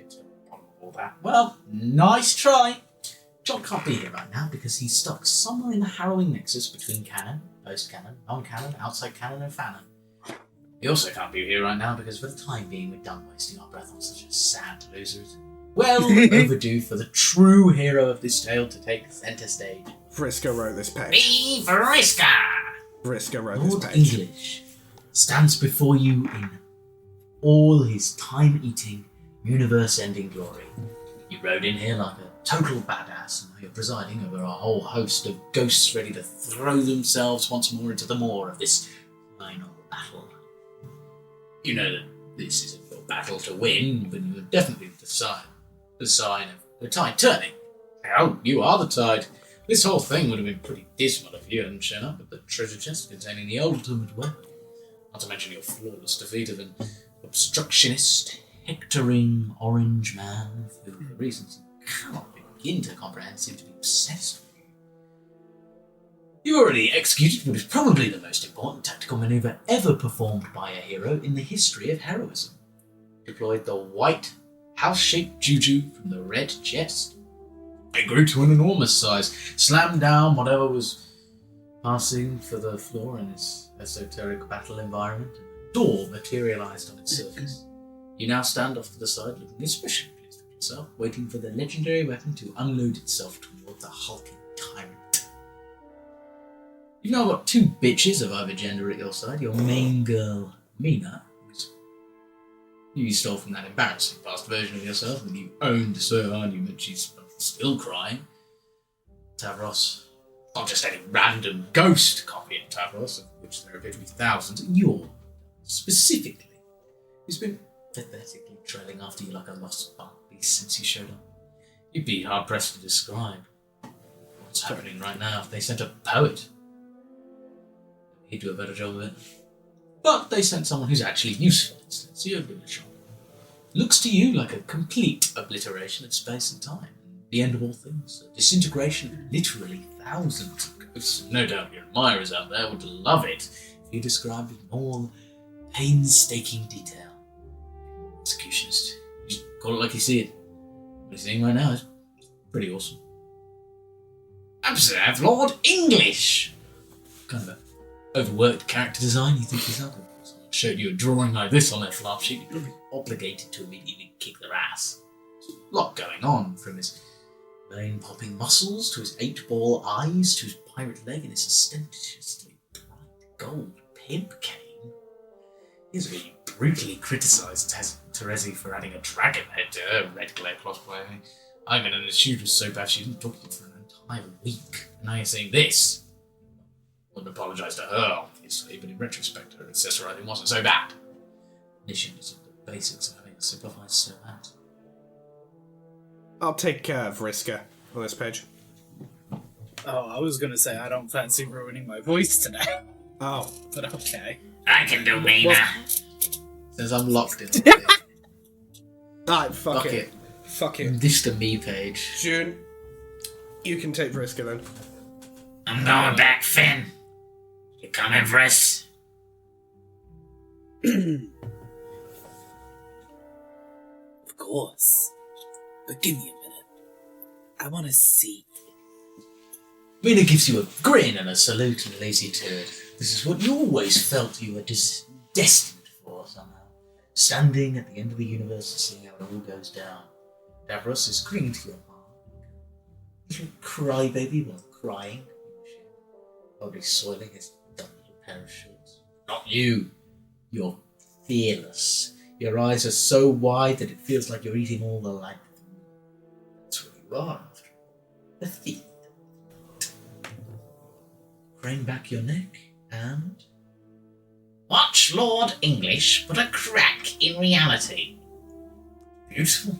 All that. Well, nice try. John can't be here right now because he's stuck somewhere in the harrowing nexus between canon, post-canon, non-canon, outside canon, and fanon. He also can't be here right now because for the time being we're done wasting our breath on such a sad losers. Well overdue for the true hero of this tale to take centre stage. Vriska wrote this page. Me, Vriska! Vriska wrote Lord this page. English stands before you in all his time-eating, universe-ending glory. You rode in here like a total badass, and now you're presiding over a whole host of ghosts ready to throw themselves once more into the maw of this final battle. You know that this isn't your battle to win, but you are definitely the sign of the tide turning. Oh, you are the tide. This whole thing would have been pretty dismal if you hadn't shown up with the treasure chest containing the ultimate weapon. Not to mention your flawless defeat of an obstructionist, hectoring orange man who, for reasons you cannot begin to comprehend, seems to be obsessed with you. You already executed what is probably the most important tactical maneuver ever performed by a hero in the history of heroism. Deployed the white, house-shaped juju from the red chest. It grew to an enormous size, slammed down whatever was passing for the floor in its esoteric battle environment, and a door materialized on its surface. You now stand off to the side, looking especially pleased with yourself, waiting for the legendary weapon to unload itself toward the hulking tyrant. You've now got two bitches of either gender at your side. Your main girl, Mina, you stole from that embarrassing past version of yourself that you owned so hard you meant she's still crying. Tavros, not just any random ghost copy of Tavros, of which there appear to be thousands, your specifically, who's been pathetically trailing after you like a lost bark beast since you showed up. You'd be hard pressed to describe what's happening right now if they sent a poet. He'd do a better job of it. But they sent someone who's actually useful instead, so you're doing a job. Looks to you like a complete obliteration of space and time. The end of all things. A disintegration of literally thousands of ghosts. No doubt your admirers out there would love it if you described it in all painstaking detail. Executionist. Just call it like you see it. What you're seeing right now is pretty awesome. Observe Lord English! Kind of a overworked character design you think he's up. If someone showed you a drawing like this on their flap sheet, you'd probably be obligated to immediately kick their ass. There's a lot going on, from his vein-popping muscles to his 8-ball eyes to his pirate leg and his ostentatiously bright gold pimp cane. He's really brutally criticised Terezi for adding a dragon head to her red glare cosplay. I mean, and she was so bad she didn't talk to you for an entire week. And now you're saying this. Wouldn't apologise to her, obviously, but in retrospect, her accessorising wasn't so bad. Missions of the basics of having a simplified silhouette. I'll take Vriska on this page. Oh, I was gonna say I don't fancy ruining my voice today. Oh. But okay. I can do Mina. Says I'm locked in. Alright, fuck it. Fuck it. This the me page. June, you can take Vriska then. I'm going back, Finn. You coming, Vriss? Of course. But give me a minute. I want to see. Mina gives you a grin and a salute and leads you to it. This is what you always felt you were destined for somehow. Standing at the end of the universe to see how it all goes down. Davros is clinging to your arm. Little crybaby while crying. Probably soiling his dumb little pair of shorts. Not you. You're fearless. Your eyes are so wide that it feels like you're eating all the light. That's what you are, after all. A thief. Crane back your neck and... Watch Lord English put a crack in reality. Beautiful.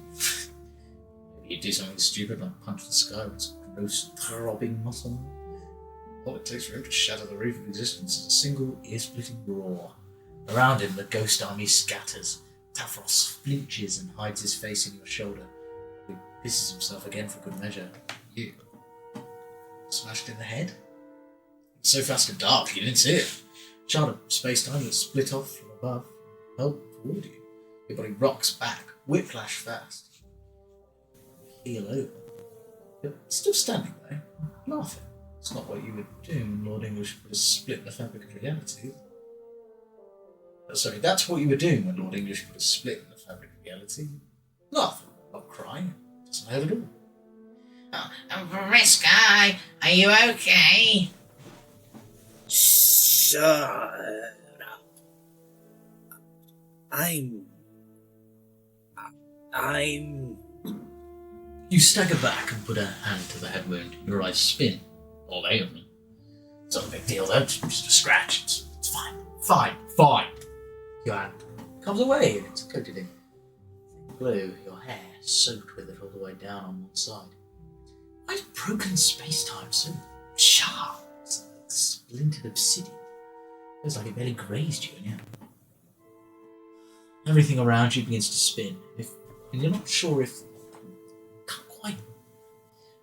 Maybe you do something stupid like punch the sky with its gross throbbing muscle. All it takes for him to shatter the roof of existence is a single ear-splitting roar. Around him, the ghost army scatters. Tavros flinches and hides his face in your shoulder. He pisses himself again for good measure. You. Smashed in the head? It's so fast and dark, you didn't see it. Shard of space-time that split off from above, held toward you. Your body rocks back, whiplash fast. Heel over. You're still standing there, laughing. It's not what you were doing when Lord English put a split in the fabric of reality. Sorry, that's what you were doing when Lord English put a split in the fabric of reality. Laughing, not crying. Doesn't hurt at all. Brisky, are you okay? Shut up. I'm. You stagger back and put a hand to the head wound. Your eyes spin. All they on me. It's not a big deal though, it's just a scratch. It's fine. Fine. Your hand comes away and it's coated in blue, your hair soaked with it all the way down on one side. Why is broken space-time so sharp? It's like splintered obsidian. Feels like it barely grazed you, and yeah. Everything around you begins to spin. And you're not sure if... Can't quite...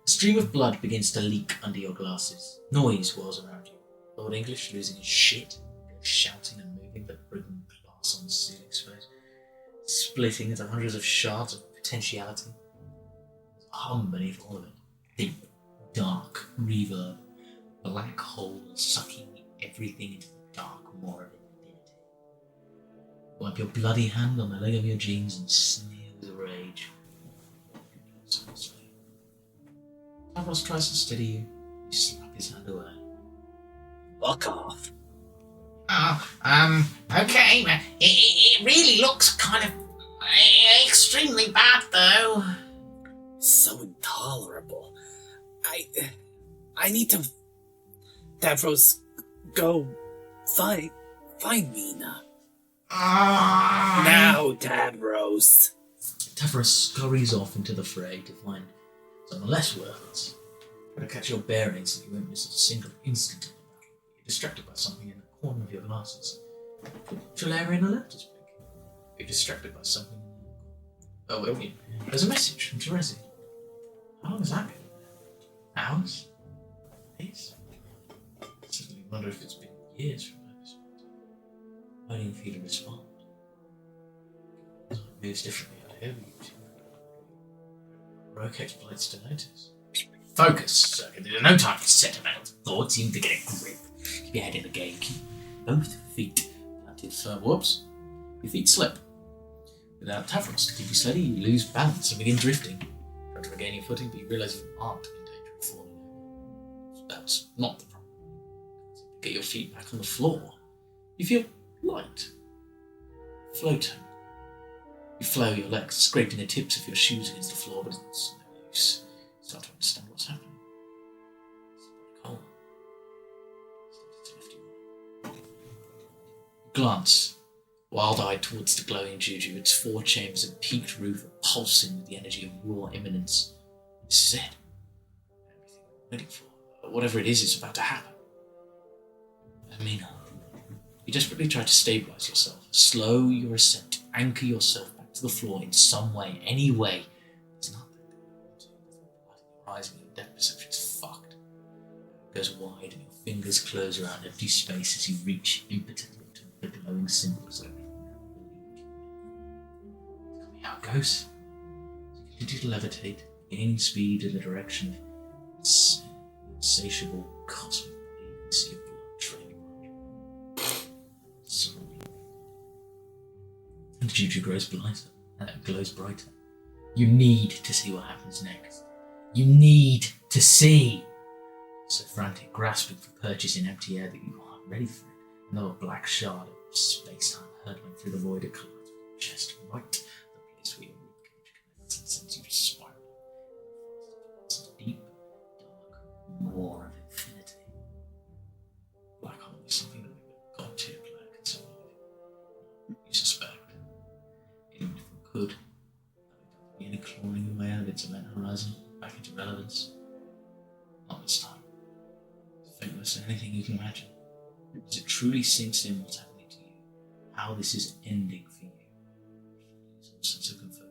A stream of blood begins to leak under your glasses. Noise whirls around you. Lord English losing his shit, shouting and moving the broken glass on the ceiling space, splitting into hundreds of shards of potentiality. There's a hum beneath all of it. Deep, dark reverb. Black hole sucking everything into the dark maw of infinity. Wipe your bloody hand on the leg of your jeans and sneer with rage. Tavros tries to steady you. You slap his hand away. Fuck off. Okay, but it really looks kind of extremely bad, though. So intolerable. I need to... Davros, go find Mina. Now, Davros. Tavros scurries off into the fray to find someone less worthless. Try to catch your bearings so you won't miss a single instant of the battle. You're distracted by something in the corner of your glasses. Trelarian alert is blinking. You're distracted by something in the... Oh, wait. There's a message from Terezi. How long has that been? Hours? Days? I suddenly wonder if it's been years from that perspective. Waiting for you to respond. It moves differently out here. Roke exploits to notice. Focus, sir. There's no time for sentimental thoughts. You need to get a grip. Keep your head in the game. Keep both feet planted firm. Whoops. Your feet slip. Without Tavros to keep you steady, you lose balance and begin drifting. Try to regain your footing, but you realise you aren't in danger of falling. That's not the problem. Get your feet back on the floor. You feel light. Floating. You flow your legs, scraping the tips of your shoes against the floor, but it's no use. You start to understand what's happening. It's like cold. Starting to lift you up. You glance, wild-eyed towards the glowing juju, its 4 chambers and peaked roof are pulsing with the energy of raw imminence. This is it. Everything you're waiting for. Whatever it is about to happen. Mina, you desperately try to stabilise yourself, slow your ascent, anchor yourself back to the floor in some way, any way. There's nothing to your eyes and your depth perception's fucked. It goes wide and your fingers close around empty space as you reach impotently to the glowing symbols of everything. Tell me how it goes. You continue to levitate, gaining speed in the direction of insatiable cosmic body. You see your blood trailing around you. And the juju grows brighter, and it glows brighter. You need to see what happens next. You need to see. So frantic, grasping for purchase in empty air that you aren't ready for it. Another black shard of space-time hurtling through the void. It collides with your chest, right the place where your ribcage connects and sends you spiraling. It's a deep, dark maw of infinity. Black hole is something that we've got to concern with. You suspect. Even if we could, that it doesn't clawing your way out of its event horizon, back into relevance. Not this time. It's faithless to anything you can imagine. As it truly sinks in what's happening to you, how this is ending for you. There's no sense of composure.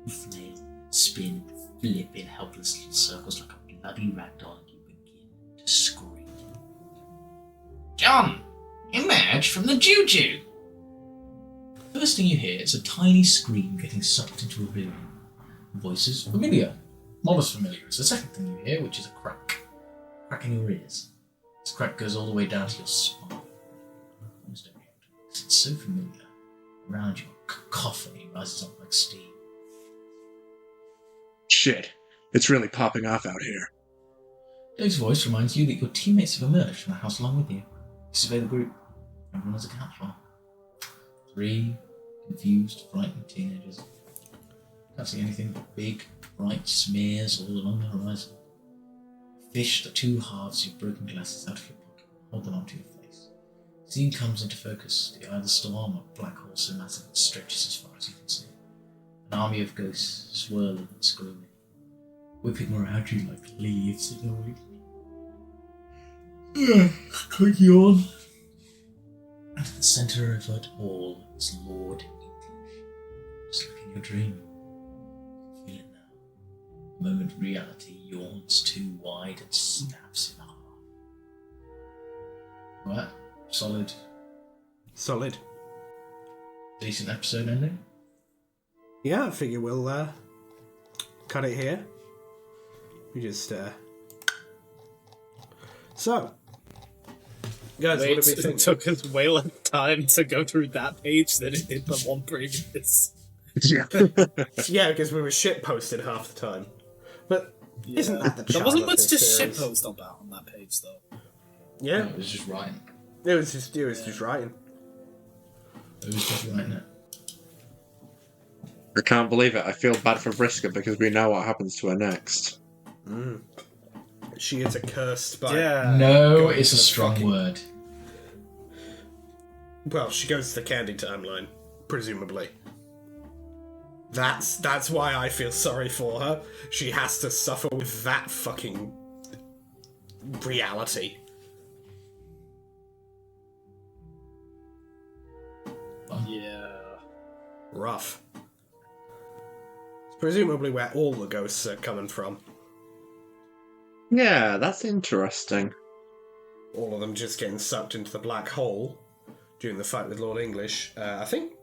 You flail, spin, flip in helpless little circles like a bloody ragdoll, and you begin to scream. John, emerge from the juju. The first thing you hear is a tiny scream getting sucked into oblivion. Voices familiar. modest familiar. It's the second thing you hear, which is a crack. Crack in your ears. This crack goes all the way down to your spine. Almost every place. It's so familiar. Around you, a cacophony rises up like steam. Shit. It's really popping off out here. Dave's voice reminds you that your teammates have emerged from the house along with you. You survey the group. Everyone has a count for. 3 confused, frightened teenagers. Can't see anything but big, bright smears all along the horizon. Fish the 2 halves of your broken glasses out of your pocket and hold them onto your face. Scene comes into focus. The eye of the storm, a black hole so massive it stretches as far as you can see. An army of ghosts, swirling and screaming, whipping around you like leaves in a wind. Quick yawn. And at the centre of it all is Lord English. Just like in your dream. You feel it now. The moment reality yawns too wide and snaps in half. Right, Solid. decent episode ending. Yeah, I figure we'll cut it here. We just So, guys, what do we think? It took us way less time to go through that page than it did the one previous. Yeah. Yeah, because we were shit posted half the time. But isn't that the There charm wasn't of much this to series? shitpost about on that page, though. Yeah, It was just writing. it was just writing. It was just writing it. I can't believe it. I feel bad for Vriska because we know what happens to her next. She is accursed by. Yeah. No, going it's to a the strong fucking- word. Well, she goes to the candy timeline, presumably. That's why I feel sorry for her. She has to suffer with that fucking reality. Yeah. Rough. It's presumably where all the ghosts are coming from. Yeah, that's interesting. All of them just getting sucked into the black hole during the fight with Lord English. I think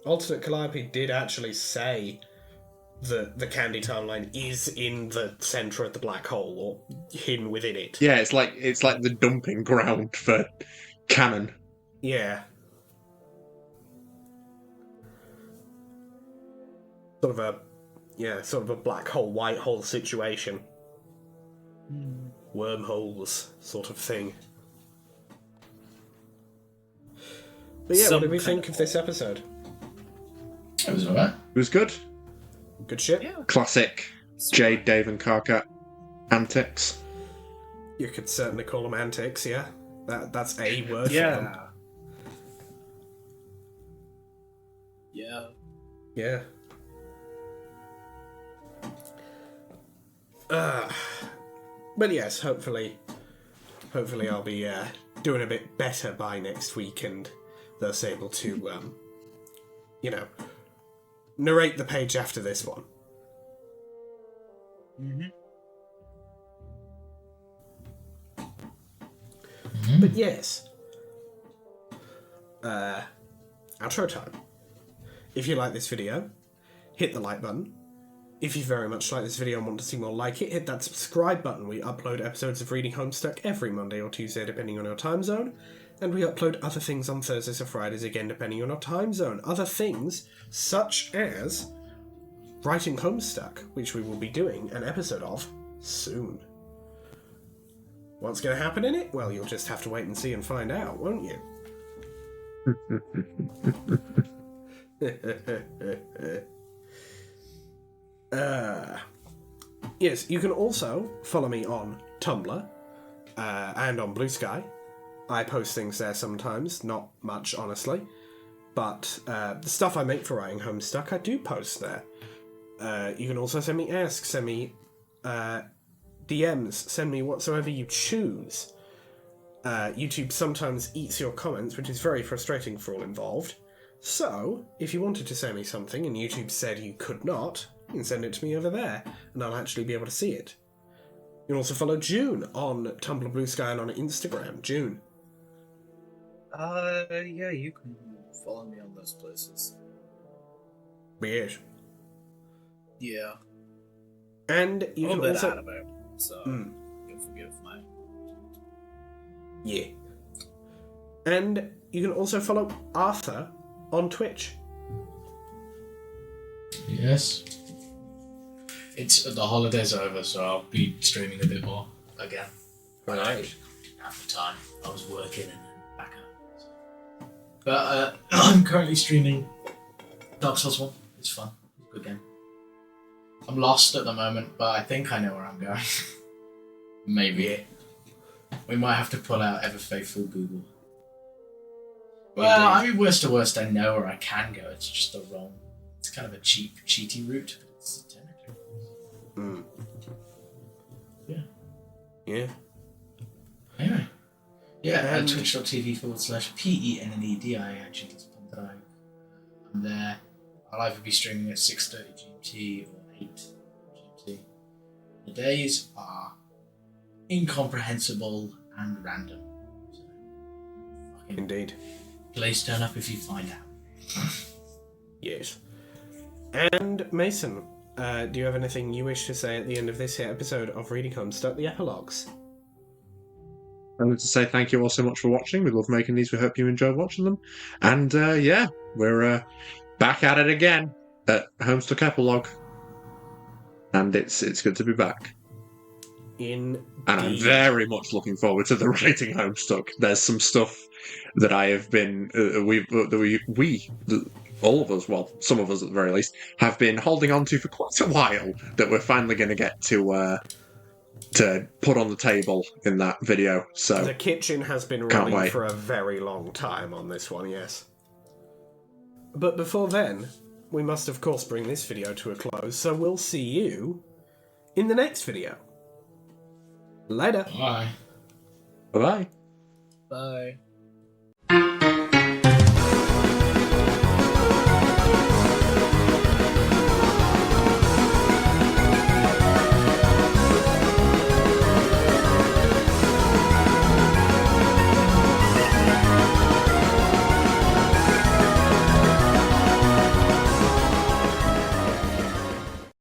Alternate Calliope did actually say that the candy timeline is in the centre of the black hole, or hidden within it. Yeah, it's like the dumping ground for canon. Yeah. Sort of a black hole, white hole situation. Wormholes, sort of thing. But yeah, what Some did we kind think of of this episode? It was alright. It was good. Good shit? Yeah. Classic Jade, Dave, and Karkat antics. You could certainly call them antics, yeah. That's a word for them. Yeah. Yeah. But yes, hopefully I'll be doing a bit better by next week and thus able to, narrate the page after this one. But yes, outro time. If you like this video, hit the like button. If you very much like this video and want to see more like it, hit that subscribe button. We upload episodes of Reading Homestuck every Monday or Tuesday, depending on your time zone. And we upload other things on Thursdays or Fridays, again, depending on our time zone. Other things, such as Writing Homestuck, which we will be doing an episode of soon. What's going to happen in it? Well, you'll just have to wait and see and find out, won't you? Yes, you can also follow me on Tumblr and on Blue Sky. I post things there sometimes, not much, honestly. But the stuff I make for Writing Homestuck, I do post there. You can also send me asks, send me DMs, send me whatsoever you choose. YouTube sometimes eats your comments, which is very frustrating for all involved. So, if you wanted to send me something and YouTube said you could not, you can send it to me over there, and I'll actually be able to see it. You can also follow June on Tumblr, Blue Sky, and on Instagram. June. Yeah, you can follow me on those places. Weird. Yeah. And you I'm can a bit also... out of it, so you'll forgive my... Yeah. And you can also follow Arthur on Twitch. Yes. It's the holidays are over, so I'll be streaming a bit more again. Right. At the time, I was working and then back up. So. But I'm currently streaming Dark Souls 1. It's fun. It's a good game. I'm lost at the moment, but I think I know where I'm going. Maybe. We might have to pull out ever faithful Google. Well, I mean, worst to worst, I know where I can go. It's just the wrong. It's kind of a cheaty route. But it's technically. Yeah. Yeah. Anyway. Yeah, twitch.tv/PENNEDIAGS. I'm there. I'll either be streaming at 6:30 GMT or 8 GMT. The days are incomprehensible and random. So, Indeed. please turn up if you find out. Yes. And Mason, do you have anything you wish to say at the end of this here episode of Reading Homestuck, the Epilogues? I wanted to say thank you all so much for watching. We love making these. We hope you enjoy watching them. And yeah, we're back at it again at Homestuck Epilogue. And it's good to be back. Indeed. And I'm very much looking forward to the writing Homestuck. There's some stuff that I have been, all of us, well, some of us at the very least, have been holding on to for quite a while that we're finally going to get to put on the table in that video. So the kitchen has been Can't running wait. for a very long time on this one, yes. But before then, we must of course bring this video to a close, so we'll see you in the next video. Later. Bye. bye-bye. Bye.